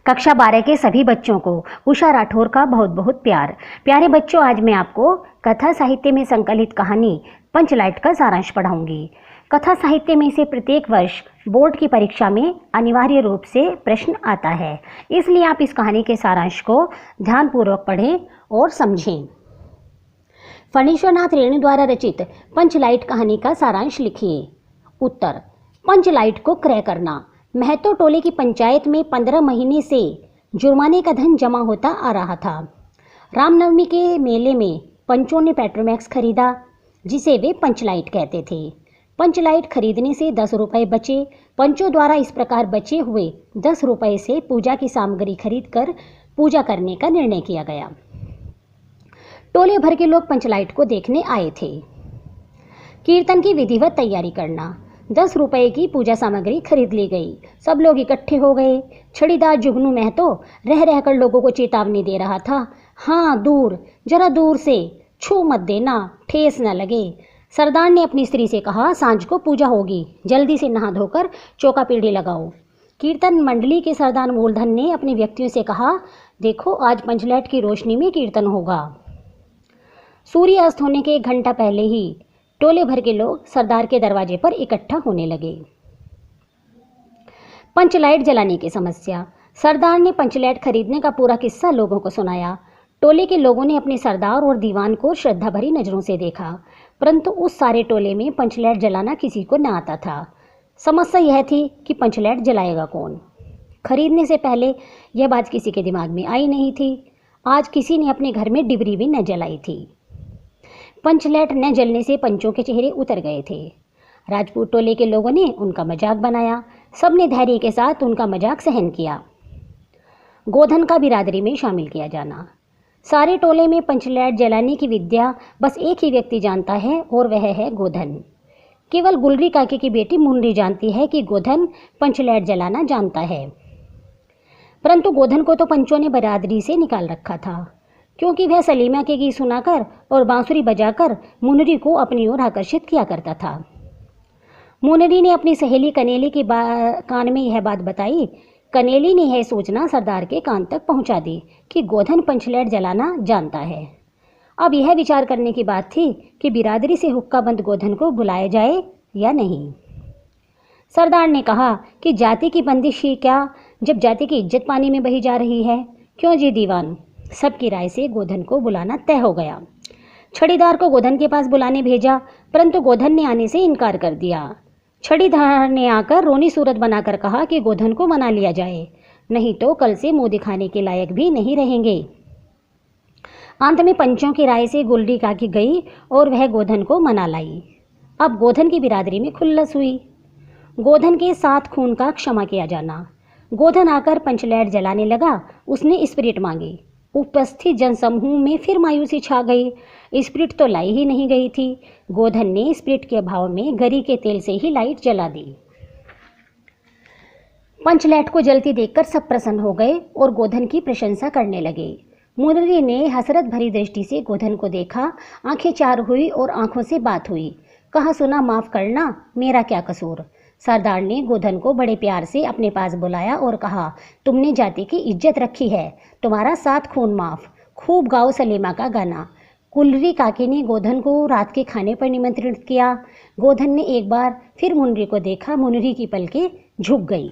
कक्षा 12 के सभी बच्चों को उषा राठौर का बहुत बहुत प्यार। प्यारे बच्चों, आज मैं आपको कथा साहित्य में संकलित कहानी पंचलाइट का सारांश पढ़ाऊंगी। कथा साहित्य में से प्रत्येक वर्ष बोर्ड की परीक्षा में अनिवार्य रूप से प्रश्न आता है, इसलिए आप इस कहानी के सारांश को ध्यानपूर्वक पढ़ें और समझें। फणीश्वरनाथ रेणु द्वारा रचित पंचलाइट कहानी का सारांश लिखिए। उत्तर: पंचलाइट को क्रय करना। महतो टोले की पंचायत में 15 महीने से जुर्माने का धन जमा होता आ रहा था। रामनवमी के मेले में पंचों ने पेट्रोमैक्स खरीदा, जिसे वे पंचलाइट कहते थे। पंचलाइट खरीदने से 10 रुपये बचे। पंचों द्वारा इस प्रकार बचे हुए 10 रुपये से पूजा की सामग्री खरीदकर पूजा करने का निर्णय किया गया। टोले भर के लोग पंचलाइट को देखने आए थे। कीर्तन की विधिवत तैयारी करना। 10 रुपये की पूजा सामग्री खरीद ली गई। सब लोग इकट्ठे हो गए। छड़ीदार जुगनू महतो रह रहकर लोगों को चेतावनी दे रहा था। हाँ, दूर, जरा दूर से, छू मत देना, ठेस न लगे। सरदार ने अपनी स्त्री से कहा, सांझ को पूजा होगी, जल्दी से नहा धोकर चौका पीढ़ी लगाओ। कीर्तन मंडली के सरदार मूलधन ने अपने व्यक्तियों से कहा, देखो, आज पंचलाइट की रोशनी में कीर्तन होगा। सूर्य अस्त होने के 1 घंटा पहले ही टोले भर के लोग सरदार के दरवाजे पर इकट्ठा होने लगे। पंचलाइट जलाने की समस्या। सरदार ने पंचलाइट खरीदने का पूरा किस्सा लोगों को सुनाया। टोले के लोगों ने अपने सरदार और दीवान को श्रद्धा भरी नजरों से देखा, परंतु उस सारे टोले में पंचलाइट जलाना किसी को न आता था। समस्या यह थी कि पंचलाइट जलाएगा कौन। खरीदने से पहले यह बात किसी के दिमाग में आई नहीं थी। आज किसी ने अपने घर में डिबरी भी न जलाई थी। पंचलाइट न जलने से पंचों के चेहरे उतर गए थे। राजपूत टोले के लोगों ने उनका मजाक बनाया। सबने धैर्य के साथ उनका मजाक सहन किया। गोधन का बिरादरी में शामिल किया जाना। सारे टोले में पंचलाइट जलाने की विद्या बस एक ही व्यक्ति जानता है, और वह है गोधन। केवल गुलरी काके की बेटी मुनरी जानती है कि गोधन पंचलाइट जलाना जानता है, परंतु गोधन को तो पंचों ने बिरादरी से निकाल रखा था, क्योंकि वह सलीमा के गीत सुनाकर और बांसुरी बजाकर मुनरी को अपनी ओर आकर्षित किया करता था। मुनरी ने अपनी सहेली कनेली के कान में यह बात बताई। कनेली ने यह सूचना सरदार के कान तक पहुंचा दी कि गोधन पंचलाइट जलाना जानता है। अब यह विचार करने की बात थी कि बिरादरी से हुक्काबंद गोधन को बुलाया जाए या नहीं। सरदार ने कहा कि जाति की बंदिश ही क्या, जब जाति की इज्जत पानी में बही जा रही है। क्यों जी दीवान। सबकी राय से गोधन को बुलाना तय हो गया। छड़ीदार को गोधन के पास बुलाने भेजा, परंतु गोधन ने आने से इनकार कर दिया। छड़ीदार ने आकर रोनी सूरत बनाकर कहा कि गोधन को मना लिया जाए, नहीं तो कल से मुंह दिखाने के लायक भी नहीं रहेंगे। अंत में पंचों की राय से गुलरी काकी गई और वह गोधन को मना लाई। अब गोधन की बिरादरी में खुल्लस हुई। गोधन के साथ खून का क्षमा किया जाना। गोधन आकर पंचलाइट जलाने लगा। उसने स्पिरिट मांगी। उपस्थित जनसमूह में फिर मायूसी छा गई। स्पिरिट तो लाई ही नहीं गई थी। गोधन ने स्पिरिट के अभाव में गरी के तेल से ही लाइट जला दी। पंचलाइट को जलती देखकर सब प्रसन्न हो गए और गोधन की प्रशंसा करने लगे। मुनरी ने हसरत भरी दृष्टि से गोधन को देखा। आंखें चार हुई और आंखों से बात हुई। कहा, सुना, माफ करना, मेरा क्या कसूर। सरदार ने गोधन को बड़े प्यार से अपने पास बुलाया और कहा, तुमने जाति की इज्जत रखी है, तुम्हारा 7 खून माफ। खूब गाओ सलीमा का गाना। गुलरी काकी ने गोधन को रात के खाने पर निमंत्रित किया। गोधन ने एक बार फिर मुनरी को देखा। मुनरी की पलकें झुक गई।